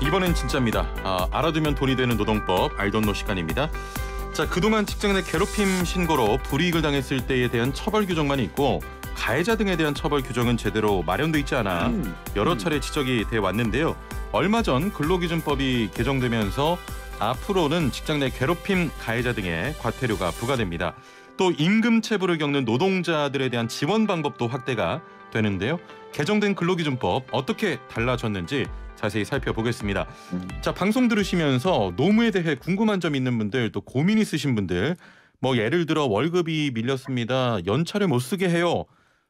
이번엔 진짜입니다. 알아두면 돈이 되는 노동법 알돈노 시간입니다. 자, 그동안 직장 내 괴롭힘 신고로 불이익을 당했을 때에 대한 처벌 규정만 있고 가해자 등에 대한 처벌 규정은 제대로 마련돼 있지 않아 여러 차례 지적이 돼 왔는데요. 얼마 전 근로기준법이 개정되면서 앞으로는 직장 내 괴롭힘 가해자 등의 과태료가 부과됩니다. 또 임금체불을 겪는 노동자들에 대한 지원 방법도 확대가 되는데요. 개정된 근로기준법 어떻게 달라졌는지 자세히 살펴보겠습니다. 자, 방송 들으시면서 노무에 대해 궁금한 점 있는 분들, 또 고민 있으신 분들, 뭐 예를 들어 월급이 밀렸습니다, 연차를 못 쓰게 해요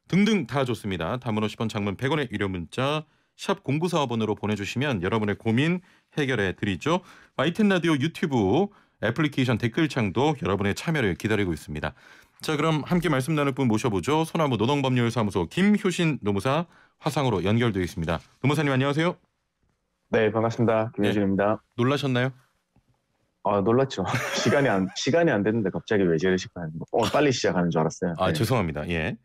등등 다 좋습니다. 단문 50원, 장문 100원의 유료 문자 샵 0945번으로 보내주시면 여러분의 고민 해결해 드리죠. YTN 라디오 유튜브 애플리케이션 댓글창도 여러분의 참여를 기다리고 있습니다. 자, 그럼 함께 말씀 나눌 분 모셔보죠. 소나무 노동법률사무소 김효신 노무사 화상으로 연결되어 있습니다. 노무사님 안녕하세요. 네, 반갑습니다. 김효진입니다. 네. 놀라셨나요? 놀랐죠. 시간이 안 됐는데 갑자기 왜 저러실까? 오늘 빨리 시작하는 줄 알았어요. 네. 네. 죄송합니다. 예.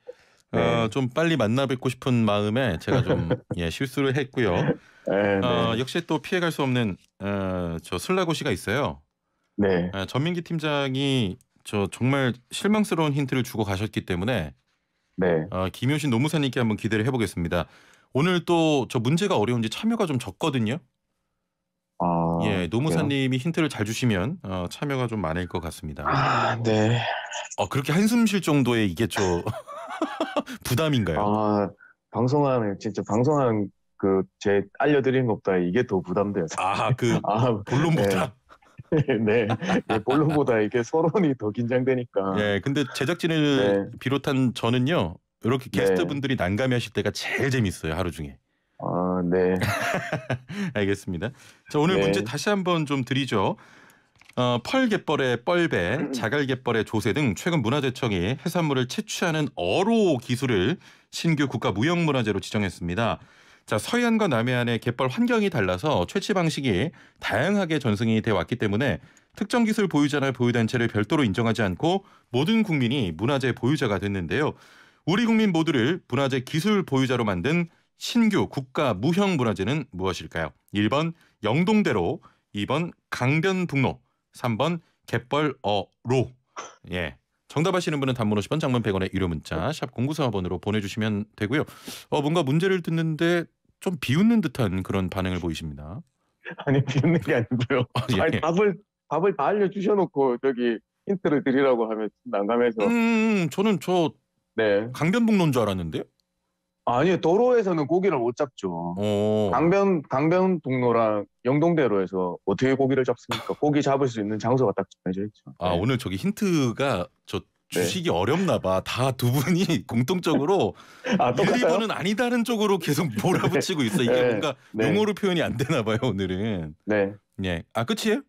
네. 좀 빨리 만나 뵙고 싶은 마음에 제가 좀 실수를 했고요. 네. 역시 또 피해갈 수 없는 저 슬라고시가 있어요. 네. 전민기 팀장이 저 정말 실망스러운 힌트를 주고 가셨기 때문에 네. 김효신 노무사님께 한번 기대를 해보겠습니다. 오늘 또 저 문제가 어려운지 참여가 좀 적거든요. 예, 노무사님이 힌트를 잘 주시면 참여가 좀 많을 것 같습니다. 네. 그렇게 한숨 쉴 정도의 이게 부담인가요? 방송하는 제 알려드린 것보다 이게 더 부담돼요. 본론보다. 네. 본론보다 이게 서론이 더 긴장되니까. 예, 근데 제작진을 비롯한 저는요, 이렇게 게스트분들이 난감해하실 때가 제일 재밌어요, 하루 중에. 네. 알겠습니다. 자, 오늘 문제 다시 한번 좀 드리죠. 펄갯벌의 뻘배, 자갈갯벌의 조세 등 최근 문화재청이 해산물을 채취하는 어로 기술을 신규 국가무형문화재로 지정했습니다. 자, 서해안과 남해안의 갯벌 환경이 달라서 채취 방식이 다양하게 전승이 돼 왔기 때문에 특정 기술 보유자나 보유단체를 별도로 인정하지 않고 모든 국민이 문화재 보유자가 됐는데요. 우리 국민 모두를 문화재 기술 보유자로 만든 신규 국가 무형 문화재는 무엇일까요? 1번 영동대로, 2번 강변북로, 3번 갯벌어로. 예. 정답 아시는 분은 단문 50원, 장문 100원의 유료 문자 샵 0945번으로 보내주시면 되고요. 뭔가 문제를 듣는데 좀 비웃는 듯한 그런 반응을 보이십니다. 아니, 비웃는 게 아니고요. 예. 아니, 답을 다 알려주셔놓고 저기 힌트를 드리라고 하면 난감해서. 저는 강변북로인 줄 알았는데요. 아니요, 도로에서는 고기를 못 잡죠. 강변북로랑 영동대로에서 어떻게 고기를 잡습니까? 고기 잡을 수 있는 장소가 딱 정해져 있죠. 오늘 저기 힌트가 주시기 어렵나 봐. 다 두 분이 공통적으로 1, 2번은 아니다는 쪽으로 계속 몰아붙이고 있어. 이게 뭔가 용어로 표현이 안 되나 봐요, 오늘은. 네. 예. 끝이에요?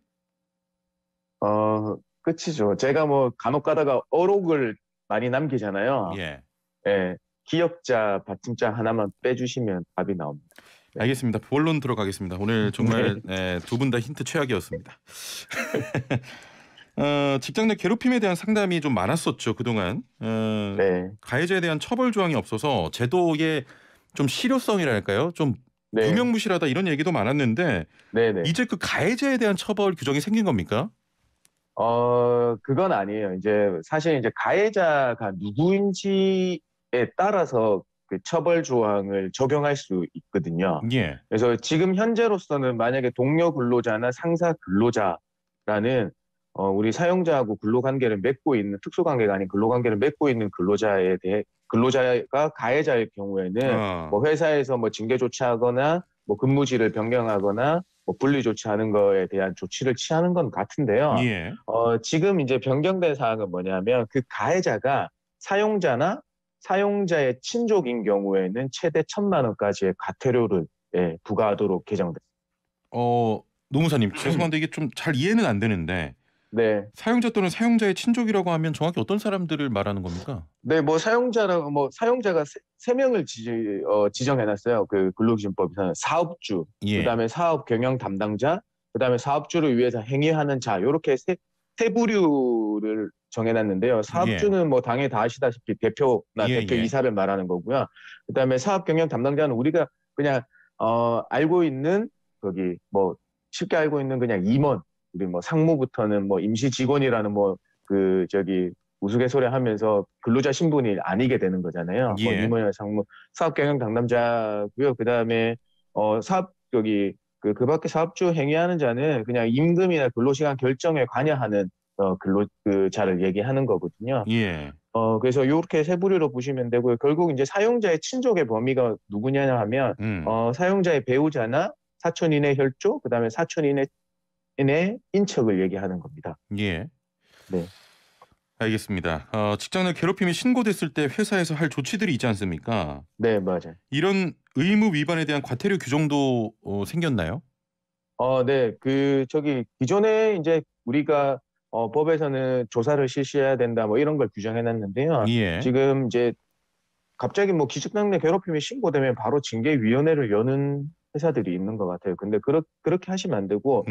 끝이죠. 제가 간혹 가다가 어록을 많이 남기잖아요. 예. 예. 기역자, 받침자 하나만 빼주시면 답이 나옵니다. 네. 알겠습니다. 본론 들어가겠습니다. 오늘 정말 두 분 다 힌트 최악이었습니다. 직장 내 괴롭힘에 대한 상담이 좀 많았었죠, 그동안. 가해자에 대한 처벌 조항이 없어서 제도의 좀 실효성이랄까요? 좀 유명무실하다 이런 얘기도 많았는데 이제 그 가해자에 대한 처벌 규정이 생긴 겁니까? 그건 아니에요. 사실 가해자가 누구인지에 따라서 그 처벌 조항을 적용할 수 있거든요. 예. 그래서 지금 현재로서는 만약에 동료 근로자나 상사 근로자라는 우리 사용자하고 근로관계를 맺고 있는 특수관계가 아닌 근로관계를 맺고 있는 근로자에 대해 근로자가 가해자일 경우에는 회사에서 징계 조치하거나 근무지를 변경하거나 분리 조치하는 거에 대한 조치를 취하는 건 같은데요. 예. 지금 변경된 사항은 뭐냐면 그 가해자가 사용자나 사용자의 친족인 경우에는 최대 1,000만 원까지의 과태료를 부과하도록 개정됐습니다. 노무사님, 죄송한데 이게 좀 잘 이해는 안 되는데. 네. 사용자 또는 사용자의 친족이라고 하면 정확히 어떤 사람들을 말하는 겁니까? 네, 사용자가 3명을 지정해놨어요. 그 근로기준법에서는 사업주, 그다음에 사업 경영 담당자, 그다음에 사업주를 위해서 행위하는 자, 이렇게 세 부류를 정해놨는데요. 사업주는 당연히 다 아시다시피 대표나 대표이사를 말하는 거고요. 그다음에 사업 경영 담당자는 우리가 그냥 알고 있는 거기 뭐 쉽게 알고 있는 그냥 임원, 우리 뭐 상무부터는 뭐 임시 직원이라는 뭐 그 저기 우스갯소리 하면서 근로자 신분이 아니게 되는 거잖아요. 뭐 예. 임원이나 상무, 사업 경영 담당자고요. 그다음에 사업 여기 그 밖에 사업주 행위하는 자는 그냥 임금이나 근로시간 결정에 관여하는 근로자를 얘기하는 거거든요. 예. 그래서 이렇게 세 부류로 보시면 되고요. 결국 이제 사용자의 친족의 범위가 누구냐 하면, 음. 사용자의 배우자나 사촌 이내 혈족, 그다음에 사촌 이내 인척을 얘기하는 겁니다. 예. 네. 알겠습니다. 직장 내 괴롭힘이 신고됐을 때 회사에서 할 조치들이 있지 않습니까? 네, 맞아요. 이런 의무 위반에 대한 과태료 규정도 생겼나요? 네. 기존에 이제 우리가, 법에서는 조사를 실시해야 된다, 뭐 이런 걸 규정해놨는데요. 예. 지금 이제 갑자기 뭐 기숙당 내 괴롭힘이 신고되면 바로 징계위원회를 여는 회사들이 있는 것 같아요. 근데 그렇게 하시면 안 되고,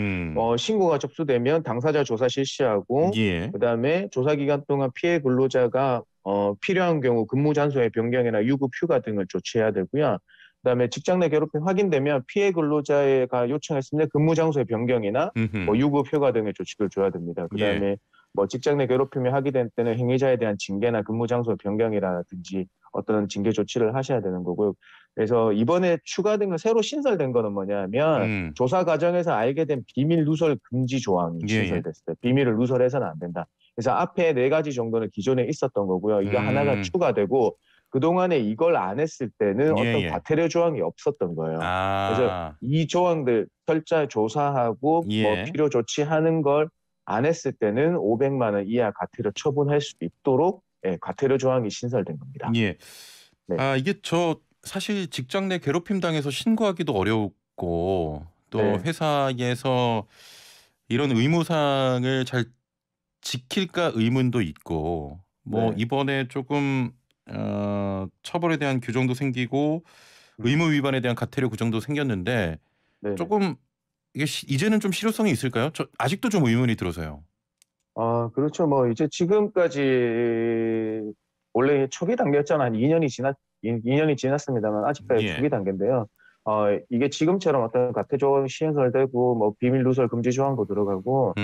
신고가 접수되면 당사자 조사 실시하고, 예. 그다음에 조사 기간 동안 피해 근로자가 필요한 경우 근무 장소의 변경이나 유급 휴가 등을 조치해야 되고요. 그다음에 직장 내 괴롭힘 확인되면 피해 근로자가 요청했으면 근무 장소의 변경이나 뭐 음흠. 유급 휴가 등의 조치를 줘야 됩니다. 예. 그다음에 뭐 직장 내 괴롭힘이 확인된 때는 행위자에 대한 징계나 근무 장소 변경이라든지 어떤 징계 조치를 하셔야 되는 거고요. 그래서 이번에 추가된 거 새로 신설된 거는 뭐냐면 조사 과정에서 알게 된 비밀 누설 금지 조항이 예, 예. 신설됐어요. 비밀을 누설해서는 안 된다. 그래서 앞에 네 가지 정도는 기존에 있었던 거고요. 이거 하나가 추가되고 그동안에 이걸 안 했을 때는 예, 어떤 예. 과태료 조항이 없었던 거예요. 그래서 아. 이 조항들 철저히 조사하고 뭐 예. 필요 조치하는 걸 안 했을 때는 500만 원 이하 과태료 처분할 수 있도록 과태료 조항이 신설된 겁니다. 예. 네. 이게 사실 직장 내 괴롭힘 당해서 신고하기도 어렵고 또 네. 회사에서 이런 의무사항을 잘 지킬까 의문도 있고 뭐 네. 이번에 조금 처벌에 대한 규정도 생기고 의무 위반에 대한 과태료 규정도 생겼는데 네네. 조금 이게 이제는 좀 실효성이 있을까요? 저 아직도 좀 의문이 들어서요. 그렇죠. 뭐 이제 지금까지 원래 초기 단계였잖아. 한 2년이 지났습니다만 아직까지 예. 초기 단계인데요. 이게 지금처럼 어떤 과태료 시행설되고 뭐 비밀 누설 금지 조항도 들어가고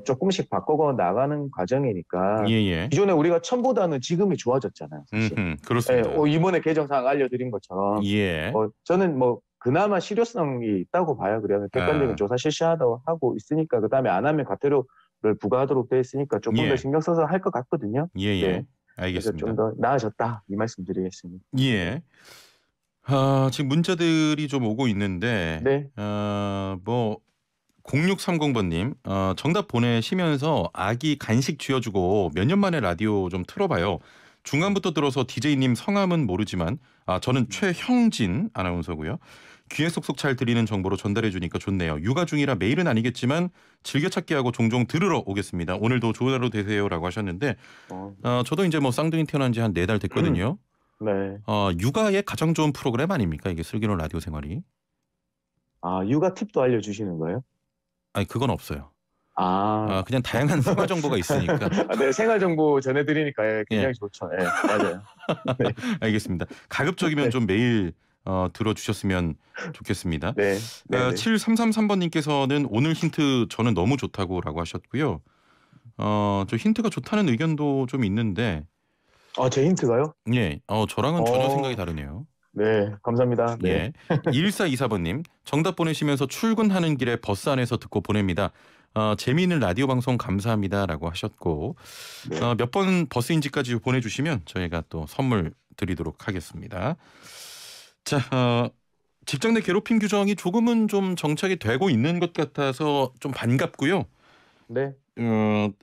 조금씩 바꾸고 나가는 과정이니까 예예. 기존에 우리가 처음보다는 지금이 좋아졌잖아요, 사실. 그렇습니다. 이번에 개정사항 알려드린 것처럼 예. 저는 뭐 그나마 실효성이 있다고 봐요. 그래서 객관적인 조사 실시하다고 하고 있으니까 그다음에 안 하면 과태료를 부과하도록 돼 있으니까 조금 예. 더 신경 써서 할 것 같거든요. 예예. 네. 그래서 알겠습니다. 좀 더 나아졌다 이 말씀드리겠습니다. 예. 지금 문자들이 좀 오고 있는데 네. 뭐 0630번님 정답 보내시면서 아기 간식 쥐어주고 몇 년 만에 라디오 좀 틀어봐요. 중간부터 들어서 DJ님 성함은 모르지만 저는 최형진 아나운서고요. 귀에 쏙쏙 잘 들리는 정보로 전달해 주니까 좋네요. 육아 중이라 매일은 아니겠지만 즐겨찾기 하고 종종 들으러 오겠습니다. 오늘도 좋은 하루 되세요라고 하셨는데 저도 이제 뭐 쌍둥이 태어난 지 한 4달 됐거든요. 네. 육아에 가장 좋은 프로그램 아닙니까? 이게 슬기로운 라디오 생활이. 육아 팁도 알려주시는 거예요? 아니 그건 없어요. 아, 그냥 다양한 생활 정보가 있으니까. 네, 생활 정보 전해드리니까 굉장히 좋죠. 네, 맞아요. 알겠습니다. 가급적이면 네. 좀 매일 들어주셨으면 좋겠습니다. 네. 네. 7333번님께서는 오늘 힌트 저는 너무 좋다고라고 하셨고요. 저 힌트가 좋다는 의견도 좀 있는데. 제 힌트가요? 예. 저랑은 전혀 생각이 다르네요. 네, 감사합니다. 네. 예. 1424번님 정답 보내시면서 출근하는 길에 버스 안에서 듣고 보냅니다. 재미있는 라디오 방송 감사합니다라고 하셨고 네. 몇 번 버스인지까지 보내주시면 저희가 또 선물 드리도록 하겠습니다. 자, 직장 내 괴롭힘 규정이 조금은 좀 정착이 되고 있는 것 같아서 좀 반갑고요. 네.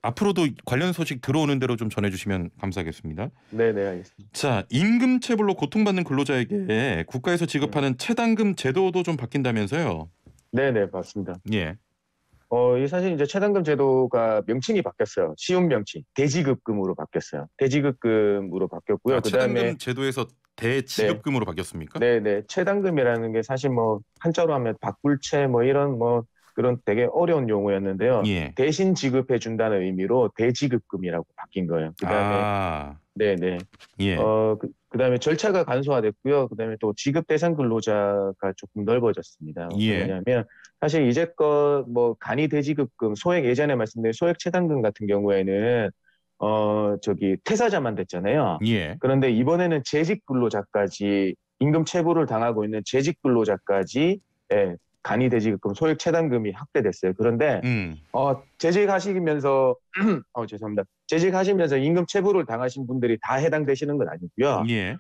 앞으로도 관련 소식 들어오는 대로 좀 전해주시면 감사하겠습니다. 네, 알겠습니다. 자, 임금체불로 고통받는 근로자에게 국가에서 지급하는 체당금 제도도 좀 바뀐다면서요? 네, 맞습니다. 예. 이 사실 이제 체당금 제도가 명칭이 바뀌었어요. 쉬운 명칭, 대지급금으로 바뀌었어요. 대지급금으로 바뀌었고요. 그다음에 체당금 제도에서 대지급금으로 바뀌었습니까? 네, 체당금이라는 게 사실 뭐 한자로 하면 바꿀채 뭐 이런 뭐 그런 되게 어려운 용어였는데요. 예. 대신 지급해 준다는 의미로 대지급금이라고 바뀐 거예요. 그다음에 네. 예. 그다음에 절차가 간소화됐고요. 그다음에 또 지급 대상 근로자가 조금 넓어졌습니다. 예. 왜냐하면 사실 이제껏 뭐 간이 대지급금, 소액 예전에 말씀드린 소액 체당금 같은 경우에는 퇴사자만 됐잖아요. 예. 그런데 이번에는 재직 근로자까지 임금 체불을 당하고 있는 재직 근로자까지 예, 간이 대지급금, 소액 체당금이 확대됐어요. 그런데 재직하시면서 죄송합니다. 재직하시면서 임금 체불을 당하신 분들이 다 해당되시는 건 아니고요. 예.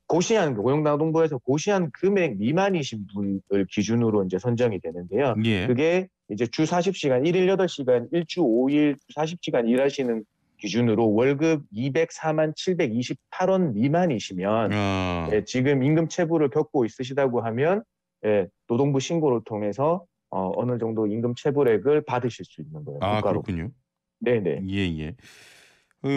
고용노동부에서 고시한 금액 미만이신 분을 기준으로 이제 선정이 되는데요. 예. 그게 이제 주 40시간, 1일 8시간, 일주 5일 40시간 일하시는 기준으로 월급 204만 728원 미만이시면 지금 임금 체불을 겪고 있으시다고 하면 노동부 신고를 통해서 어느 정도 임금 체불액을 받으실 수 있는 거예요. 아, 국가로. 그렇군요. 네네. 예.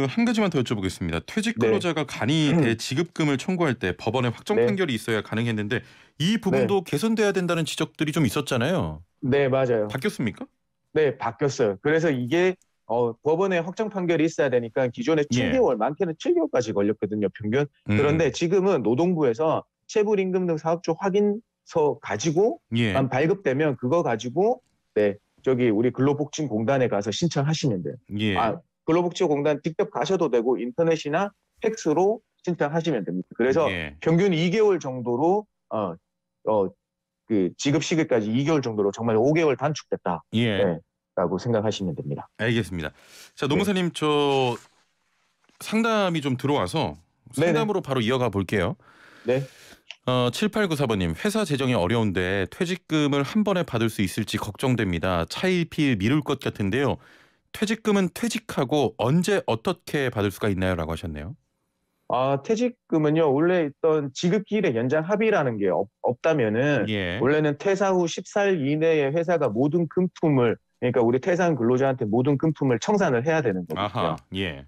한 가지만 더 여쭤보겠습니다. 퇴직 네. 근로자가 간이 대지급금을 청구할 때 법원에 확정 네. 판결이 있어야 가능했는데 이 부분도 개선돼야 된다는 지적들이 좀 있었잖아요. 네, 맞아요. 바뀌었습니까? 네, 바뀌었어요. 그래서 이게 법원에 확정 판결이 있어야 되니까 기존에 7개월, 많게는 7개월까지 걸렸거든요, 평균. 그런데 지금은 노동부에서 체불임금 등 사업주 확인서 가지고 발급되면 그거 가지고 우리 근로복지공단에 가서 신청하시면 돼요. 예. 근로복지공단 직접 가셔도 되고 인터넷이나 팩스로 신청하시면 됩니다. 그래서 평균 2개월 정도로 그 지급 시기까지 2개월 정도로 정말 5개월 단축됐다. 라고 생각하시면 됩니다. 알겠습니다. 자, 노무사님 저 상담이 좀 들어와서 상담으로 바로 이어가 볼게요. 네. 7894번님, 회사 재정이 어려운데 퇴직금을 한 번에 받을 수 있을지 걱정됩니다. 차일피일 미룰 것 같은데요. 퇴직금은 퇴직하고 언제 어떻게 받을 수가 있나요? 라고 하셨네요. 퇴직금은요, 원래 있던 지급기일의 연장 합의라는 게 없다면은 원래는 퇴사 후 14일 이내에 회사가 모든 금품을, 그러니까 우리 퇴사한 근로자한테 모든 금품을 청산을 해야 되는 거거든요.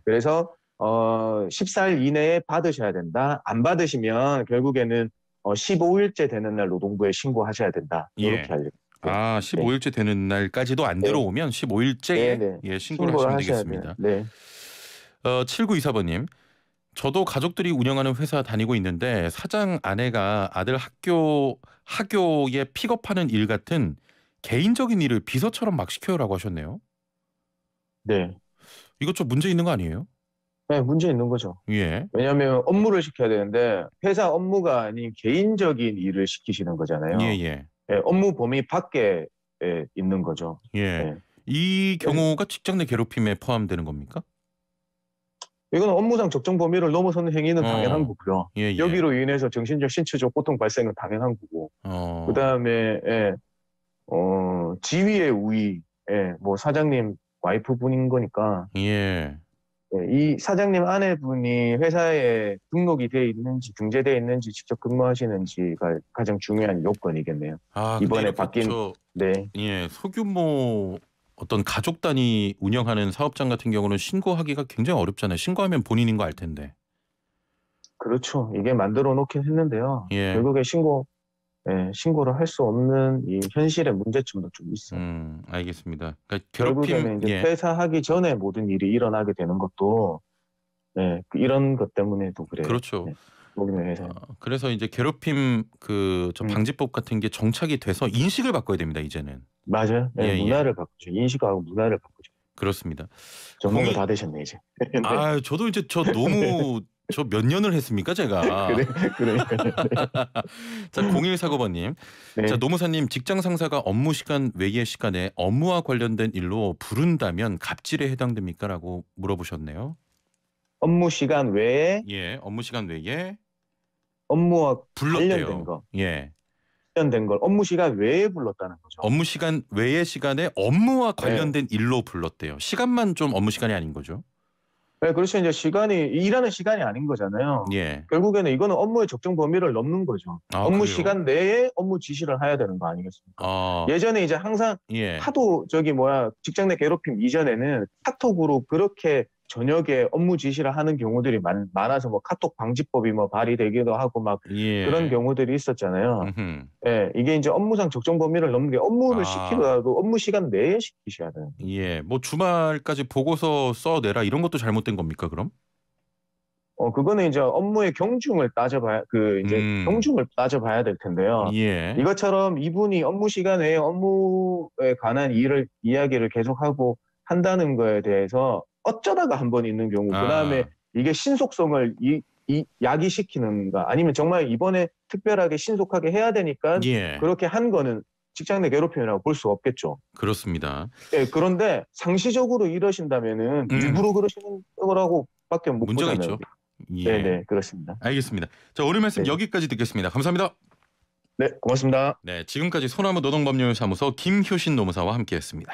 그래서 14일 이내에 받으셔야 된다. 안 받으시면 결국에는 15일째 되는 날 노동부에 신고하셔야 된다. 이렇게 알려요. 15일째 되는 날까지도 안 들어오면 15일째에 신고를 하시면 되겠습니다. 네. 7924번님. 저도 가족들이 운영하는 회사 다니고 있는데 사장 아내가 아들 학교에 픽업하는 일 같은 개인적인 일을 비서처럼 막 시켜요라고 하셨네요. 네. 이것 좀 문제 있는 거 아니에요? 네, 문제 있는 거죠. 예. 왜냐하면 업무를 시켜야 되는데 회사 업무가 아닌 개인적인 일을 시키시는 거잖아요. 업무 범위 밖에 있는 거죠. 이 경우가 직장 내 괴롭힘에 포함되는 겁니까? 이거는 업무상 적정 범위를 넘어서는 행위는 당연한 거고요. 여기로 인해서 정신적, 신체적 고통 발생은 당연한 거고. 그다음에 지위의 우위, 뭐 사장님 와이프분인 거니까. 이 사장님 아내분이 회사에 등록이 돼 있는지 등재돼 있는지 직접 근무하시는지가 가장 중요한 요건이겠네요. 이번에 바뀐 소규모 어떤 가족 단위 운영하는 사업장 같은 경우는 신고하기가 굉장히 어렵잖아요. 신고하면 본인인 거 알 텐데. 그렇죠. 이게 만들어 놓긴 했는데요. 결국에 신고를 할 수 없는 이 현실의 문제점도 좀 있어요. 알겠습니다. 그러니까 결국에는 이제 퇴사하기 전에 모든 일이 일어나게 되는 것도 이런 것 때문에도 그래요. 그렇죠. 회사. 그래서 이제 괴롭힘 방지법 같은 게 정착이 돼서 인식을 바꿔야 됩니다. 이제는. 맞아요. 문화를 바꾸죠. 인식하고 문화를 바꾸죠. 그렇습니다. 전문가 다 되셨네 이제. 저도 이제 너무 저 몇 년을 했습니까 제가. 그래. 자, 0149번님. 자, 노무사님, 직장 상사가 업무 시간 외의 시간에 업무와 관련된 일로 부른다면 갑질에 해당됩니까? 라고 물어보셨네요. 업무 시간 외에? 업무 시간 외에 업무와 불렀대요. 관련된 거. 관련된 걸 업무 시간 외에 불렀다는 거죠. 업무 시간 외의 시간에 업무와 관련된 일로 불렀대요. 시간만 좀 업무 시간이 아닌 거죠. 네, 그렇죠. 이제 일하는 시간이 아닌 거잖아요. 결국에는 이거는 업무의 적정 범위를 넘는 거죠. 업무 시간 내에 업무 지시를 해야 되는 거 아니겠습니까? 예전에 이제 항상 하도 직장 내 괴롭힘 이전에는 카톡으로 그렇게 저녁에 업무 지시를 하는 경우들이 많아서 뭐 카톡 방지법이 발의되기도 하고 막 그런 경우들이 있었잖아요. 이게 이제 업무상 적정 범위를 넘는 게 업무를 시키더라도 업무 시간 내에 시키셔야 돼요. 뭐 주말까지 보고서 써내라 이런 것도 잘못된 겁니까 그럼? 그거는 이제 업무의 경중을 따져봐야, 경중을 따져봐야 될 텐데요. 예. 이것처럼 이분이 업무 시간 외에 업무에 관한 이야기를 계속하고 한다는 거에 대해서 어쩌다가 한 번 있는 경우, 그 다음에 이게 신속성을 야기시키는가, 아니면 정말 이번에 특별하게 신속하게 해야 되니까 예. 그렇게 한 거는 직장 내 괴롭힘이라고 볼 수 없겠죠. 그렇습니다. 네, 그런데 상시적으로 이러신다면은 일부러 그러시는 거라고밖에 못 문제가 보잖아요. 있죠. 예. 네, 그렇습니다. 알겠습니다. 자, 오늘 말씀 네. 여기까지 듣겠습니다. 감사합니다. 네, 고맙습니다. 네, 지금까지 소나무 노동법률사무소 김효신 노무사와 함께했습니다.